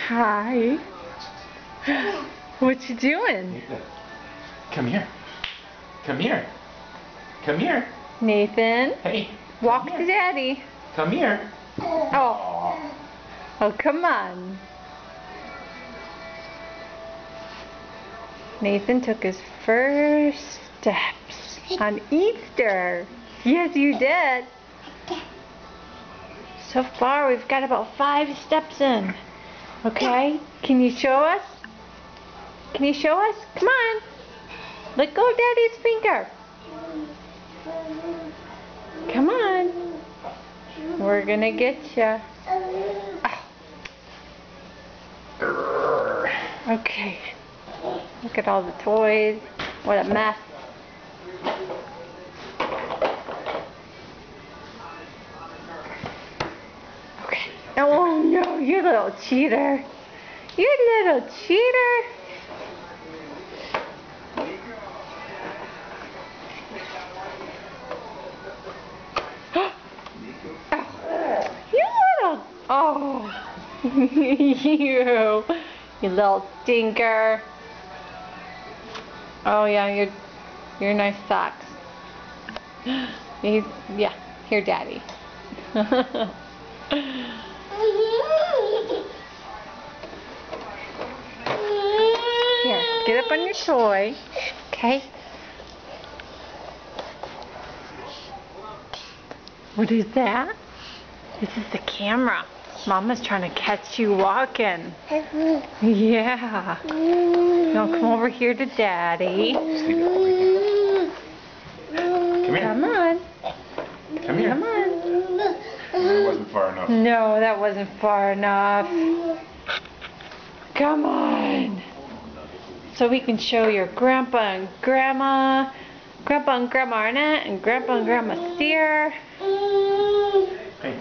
Hi. What you doing? Nathan, come here. Come here. Come here. Nathan. Hey. Walk to Daddy. Come here. Oh. Oh, come on. Nathan took his first steps on Easter. Yes, you did. So far, we've got about 5 steps in. Okay? Can you show us? Can you show us? Come on. Let go of Daddy's finger. Come on. We're gonna get you. Oh. Okay. Look at all the toys. What a mess. Okay. Oh no, you little cheater. You little cheater. Oh, you little stinker. Oh yeah, your nice socks. Yeah, here, Daddy. Here, get up on your toy, okay? What is that? This is the camera. Mama's trying to catch you walking. Yeah. Now come over here to Daddy. Come here. Come on. Come here. Come on. That wasn't far enough. No, that wasn't far enough. Come on. So we can show your Grandpa and Grandma, Grandpa and Grandma Arnett, and Grandpa and Grandma Steer. Hey.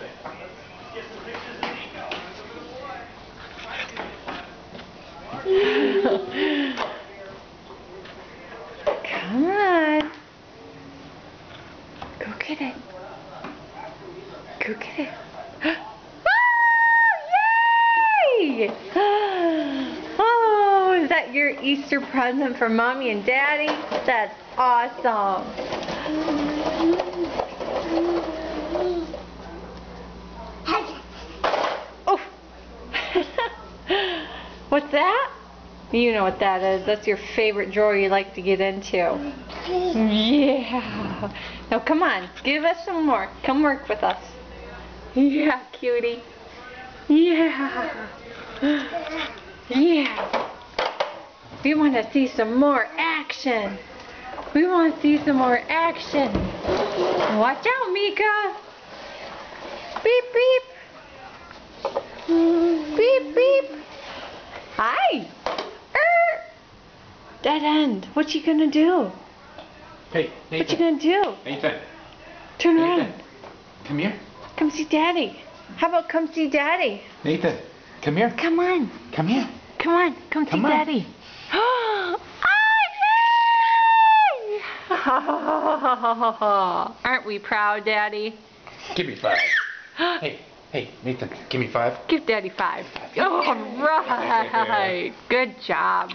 Come on. Go get it. Go get it. Oh, yay! Oh, is that your Easter present for Mommy and Daddy? That's awesome. Oh. What's that? You know what that is. That's your favorite drawer you like to get into. Yeah. Now come on. Give us some more. Come work with us. Yeah, cutie. Yeah. Yeah. We want to see some more action. We want to see some more action. Watch out, Mika. Beep, beep. Beep, beep. Hi. Dead end. What you gonna do? Hey, Nathan. What you gonna do? Nathan. Turn Nathan. around. Come here. Come see Daddy. How about come see Daddy? Nathan. Come here. Come on. Come here. Come on. Come see Daddy. Aren't we proud, Daddy? Give me 5. Hey, Nathan. Give me 5. Give Daddy 5. All right. Good job.